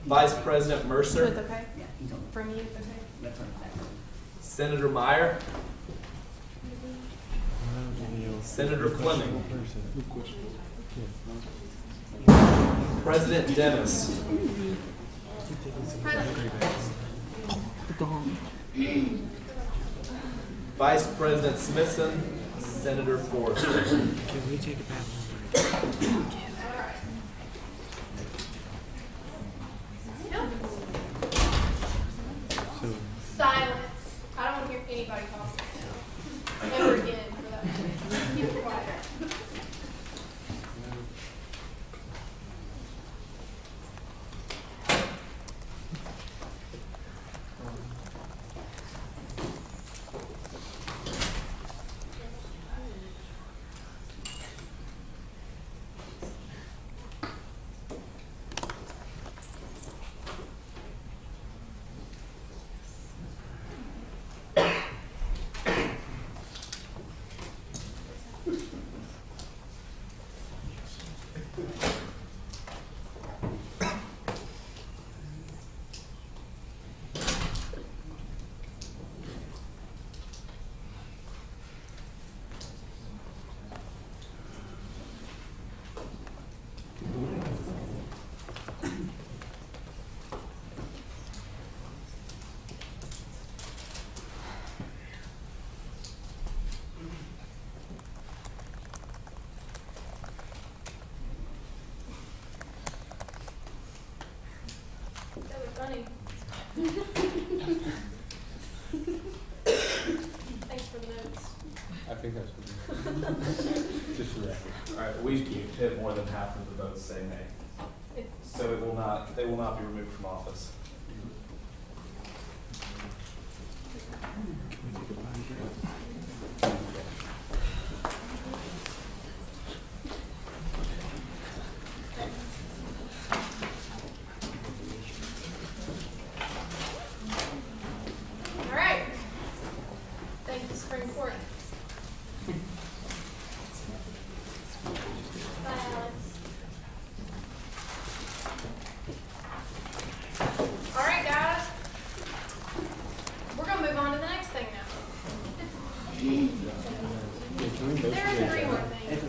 Vice President Mercer. It's okay. From you, it's okay. Senator Meyer. Senator Fleming. President Dennis. Vice President Smithson. Senator Forrester. Can we take it back? Silence. I don't want to hear anybody talking now. Never again for that. Keep it quiet. Funny. Thanks for the notes. I think that's good. Just for the record. All right, we hit more than half of the votes say nay, so they will not be removed from office. All right. Thank you, Supreme Court. Bye, Alex. All right, guys. We're going to move on to the next thing now. There are three more things.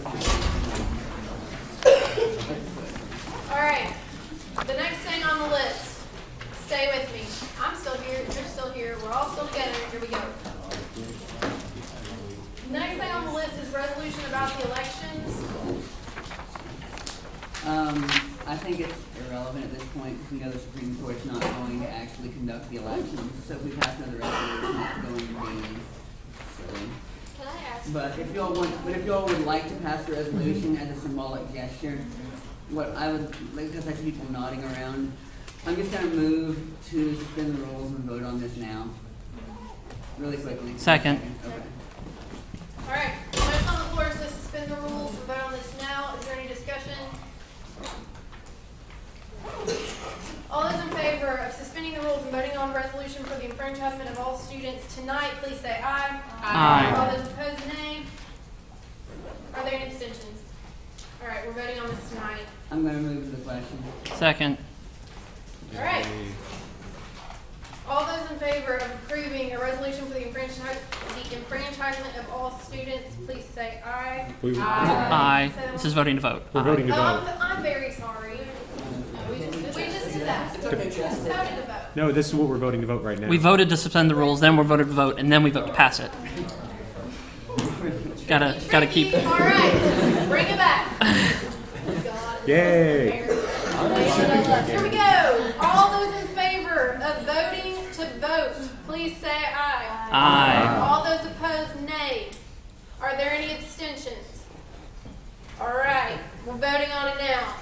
All right. The next thing on the list. Stay with me. I'm still here. You're still here. We're all still together. Here we go. The next thing on the list is resolution about the elections. I think it's irrelevant at this point because we know the Supreme Court's not going to actually conduct the elections. So if we pass another resolution, it's going to be silly. Can I ask? But if y'all would like to pass a resolution as a symbolic gesture, what I would like, because I see people nodding around, I'm just going to move to suspend the rules and vote on this now, really quickly. Second. Okay. All right. Motion on the floor is to suspend the rules. We'll vote on this now. Is there any discussion? All those in favor of suspending the rules and voting on resolution for the enfranchisement of all students tonight, please say aye. Aye. All those opposed, nay. Are there any abstentions? All right, we're voting on this tonight. I'm going to move to the question. Second. All right. All those in favor of approving a resolution for the enfranchisement of all students, please say aye. Aye. This is voting to vote. We're voting to vote. I'm very sorry. We just did that. Voted to vote. No, this is what we're voting to vote right now. We voted to suspend the rules, then we're voted to vote, and then we vote to pass it. Gotta keep. All right, bring it back. Yay! Here we go. All those in favor of voting to vote, please say aye. Aye. All those opposed, nay. Are there any abstentions? All right, we're voting on it now.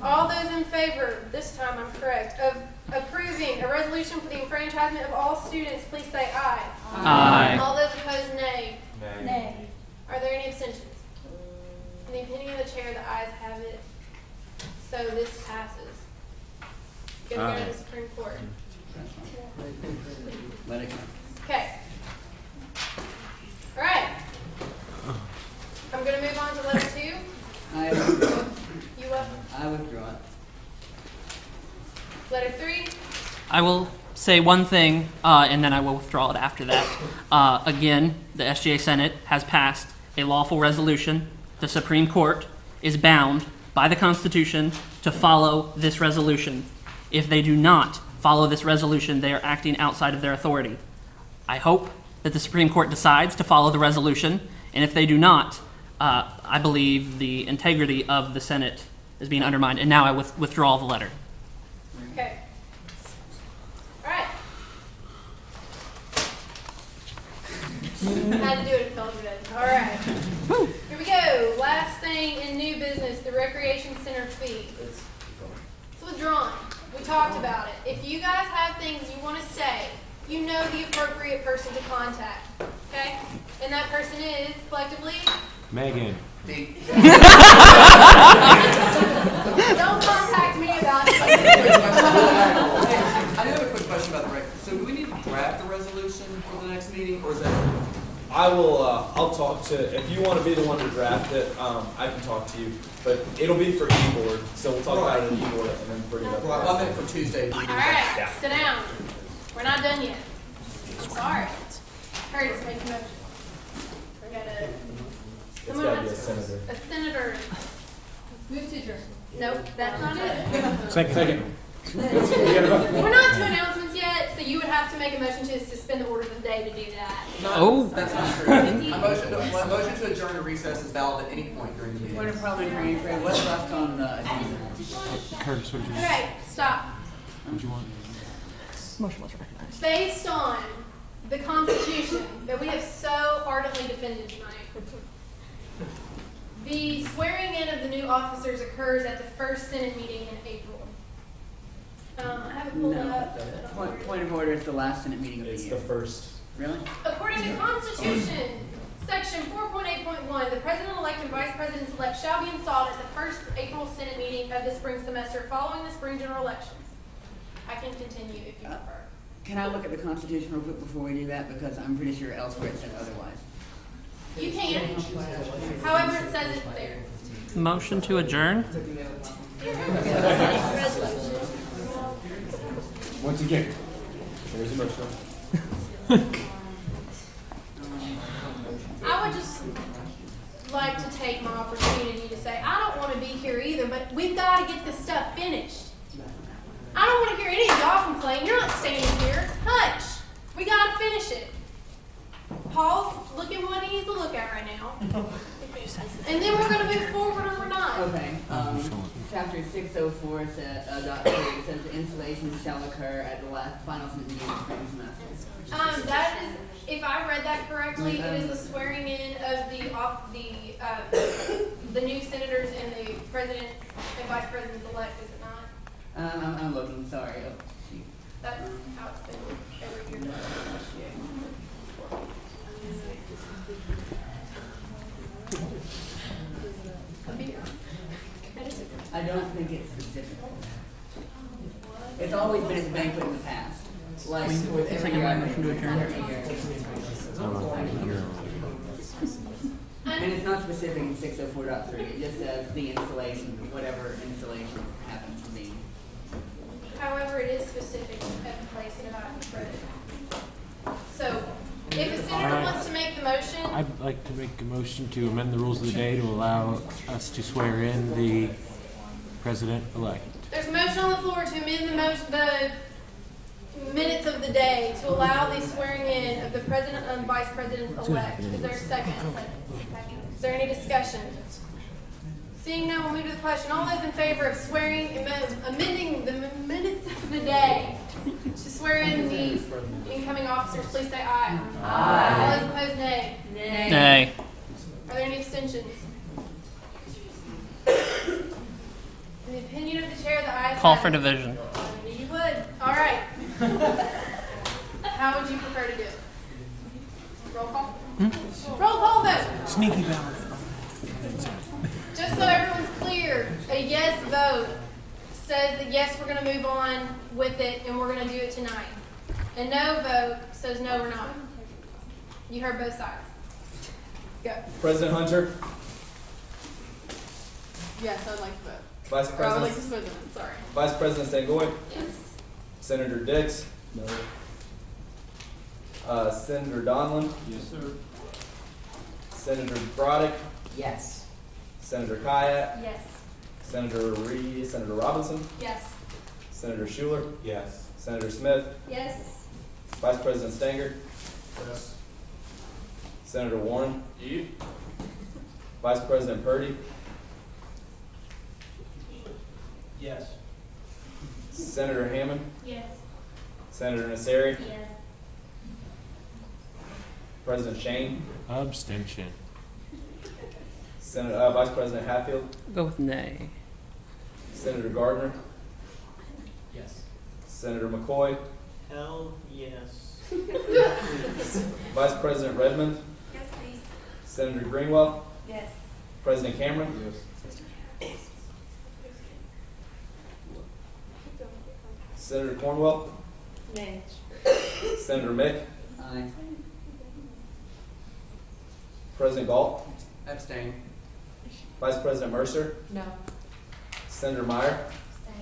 All those in favor, this time I'm correct, of approving a resolution for the enfranchisement of all students, please say aye. Aye. All those opposed, nay. Nay. Are there any abstentions? In the opinion of the chair, the ayes have it. So this passes. Gonna go to the Supreme Court. Let it go. Okay. All right. I'm going to move on to letter 2. I withdraw. UofL. I withdraw it. Letter 3. I will say one thing, and then I will withdraw it after that. Again, the SGA Senate has passed a lawful resolution. The Supreme Court is bound by the Constitution to follow this resolution. If they do not follow this resolution, they are acting outside of their authority. I hope that the Supreme Court decides to follow the resolution, and if they do not, I believe the integrity of the Senate is being undermined, and now I withdraw the letter. Okay. All right. Had to do it, it felt good. All right. Here we go. Last thing in new business, the recreation center fee. It's withdrawn. We talked about it. If you guys have things you want to say, you know the appropriate person to contact. Okay? And that person is, collectively, Megan. don't contact me about it. I do have a quick question about the rec. So do we need to draft the resolution for the next meeting, or is that? I will, I'll talk to, if you want to be the one to draft it, I can talk to you, but it'll be for e-board, so we'll talk about it in e-board and then bring it up. Well, I meant for Tuesday. All right. Yeah. Sit down. We're not done yet. I'm sorry. Curtis, make a motion. We got a... It's gotta be a senator. A senator. Move to adjourn. Nope, that's not it. Second. We're not to announcements yet, so you would have to make a motion to suspend the order of the day to do that. Oh. That's not true. A motion to adjourn to recess is valid at any point during the meeting. What are parliamentary affairs? What's left on the agenda? Curtis, what did you, Okay, stop. what you want? Motion was recognized. Based on the Constitution that we have so ardently defended tonight, the swearing in of the new officers occurs at the first Senate meeting in April. I haven't pulled it up. Point of order, it's the last Senate meeting of the It's year. the first. Really? According to Constitution, Section 4.8.1, the President-elect and Vice Presidents-elect shall be installed at the first April Senate meeting of the spring semester following the spring general elections. I can continue if you prefer. Can I look at the Constitution real quick before we do that? Because I'm pretty sure elsewhere it says otherwise. You can. However, it says it there. Motion to adjourn? Once again, there's a motion. I would just like to take my opportunity to say, I don't want to be here either, but we've got to get this stuff finished. I don't want to hear any of y'all complain. You're not staying here. Hush. We got to finish it. Paul's looking what he needs to look at right now. And then we're going to move forward or we're not. Okay, chapter 604 says, dot 3, it says the installation shall occur at the final Senate meeting of the spring semester. That is, if I read that correctly, it is the swearing in of the new senators and the president and vice presidents elect, is it not? I'm looking, sorry. Oh, shoot. That's how it's been every year. I don't think it's specific. It's always been a banquet in the past. Like with every Second year, my motion to adjourn. And it's not specific in 604.3. It just says the installation, whatever installation happens to be. However, it is specific at the place and about the president. So, if a senator wants to make the motion, I'd like to make a motion to amend the rules of the day to allow us to swear in the president-elect. there's a motion on the floor to amend the minutes of the day to allow the swearing in of the president and vice presidents elect. Is there a second? Is there any discussion? Seeing none, we'll move to the question. All those in favor of amending the minutes of the day to swear in the incoming officers, please say aye. Aye. All those opposed, nay. Nay. Are there any abstentions? In the opinion of the chair, the ayes Call have for it. division. I knew you would. All right. How would you prefer to do it? Roll call? Roll call vote. Sneaky ballot. Just so everyone's clear, a yes vote says that yes, we're going to move on with it and we're going to do it tonight. A no vote says no, we're not. You heard both sides. Go. President Hunter, Yes, I'd like to vote. Vice Or I would like to President, swear them in, sorry. Vice President Sangoy, Yes. Senator Dix. No. Senator Donlin. Yes, sir. Senator Broddick. Yes. Senator Kayat. Yes. Senator Reed. Senator Robinson. Yes. Senator Schuler. Yes. Senator Smith. Yes. Vice President Stanger. Yes. Senator Warren. Vice President Purdy. Yes. Senator Hammond. Yes. Senator Nasseri. Yes. President Shane. Abstention. Vice President Hatfield. Go with nay. Senator Gardner. Yes. Senator McCoy. Hell yes. Vice President Redmond. Yes, please. Senator Greenwell. Yes. President Cameron. Yes. Senator Cornwell. Nay. Senator Mick. Aye. President Galt. Abstain. Vice President Mercer. No. Senator Meyer. Stay.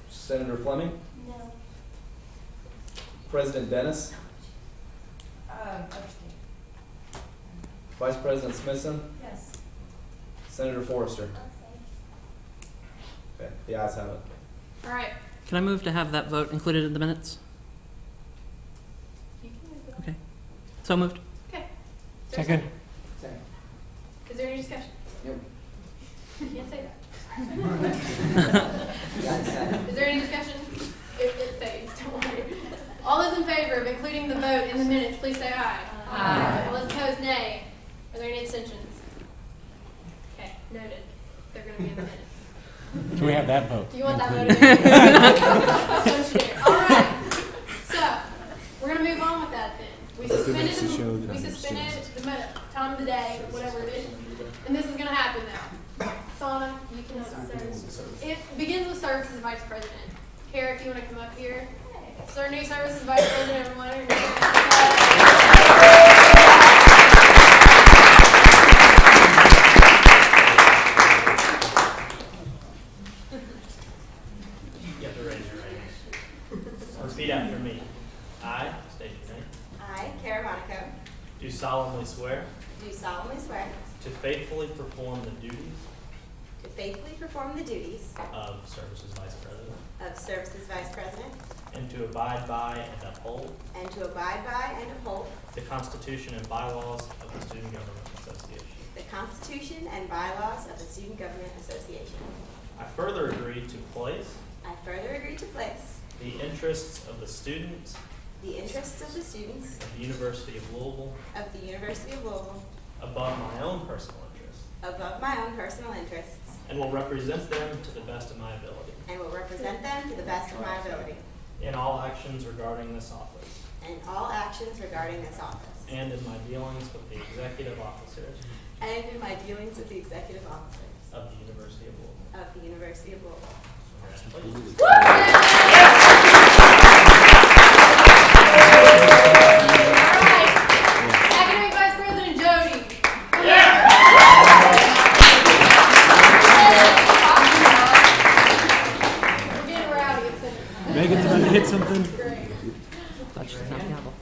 Senator Fleming. No. President Dennis. Abstain. Vice President Smithson. Yes. Senator Forrester. Okay, the ayes have it. All right. Can I move to have that vote included in the minutes? You can move it. Okay. So moved. Okay. Second. Second. Is there any discussion? Yep. You can't say that. Got it, second. Is there any discussion? It fades, don't worry. All those in favor of including the vote in the minutes, please say aye. Aye. All those opposed, nay. Are there any abstentions? Okay, noted. They're going to be in the minutes. Can we have that vote? Do you want that vote included? in? Don't you dare. All right. So, we're going to move on with that then. We suspended the time of the day, whatever it is. And this is going to happen now. Sana, you can start. It begins with services vice president. Kara, if you want to come up here. Sir, new services vice president, everyone. You have to raise your right hand. Repeat after me. I, state your name, I, Kara Monaco, do solemnly swear do solemnly swear to faithfully perform the duties to faithfully perform the duties of Services Vice President of Services Vice President and to abide by and uphold and to abide by and uphold the Constitution and bylaws of the Student Government Association. the Constitution and bylaws of the Student Government Association. I further agree to place I further agree to place the interests of the students the interests of the students of the University of Louisville of the University of Louisville above my own personal interests above my own personal interests and will represent them to the best of my ability and will represent them to the best of my ability in all actions regarding this office in all actions regarding this office and in my dealings with the executive officers and in my dealings with the executive officers of the University of Louisville. of the University of Louisville. Congratulations. All right. Academic Vice President Jody. We're getting rowdy. Megan's about to hit something. Great. Thought you said gavel.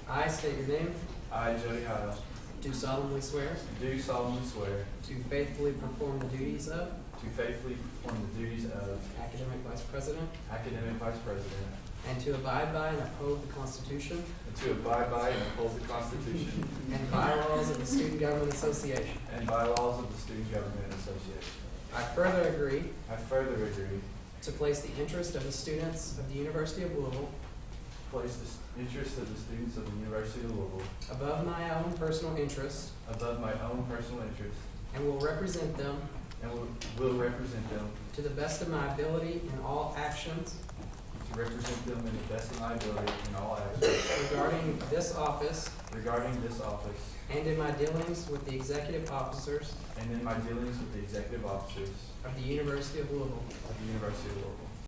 I state your name, I, Jody Howell, do solemnly swear do solemnly swear to faithfully perform the duties of to faithfully perform the duties of Academic Vice President Academic Vice President and to abide by and uphold the Constitution and to abide by and uphold the Constitution and bylaws of the Student Government Association. and bylaws of the Student Government Association. I further agree I further agree to place the interest of the students of the University of Louisville to place the interests of the students of the University of Louisville above my own personal interests above my own personal interests and will represent them and will represent them to the best of my ability in all actions to represent them in the best of my ability in all actions regarding this office regarding this office and in my dealings with the executive officers and in my dealings with the executive officers of the University of Louisville. of the University of Louisville.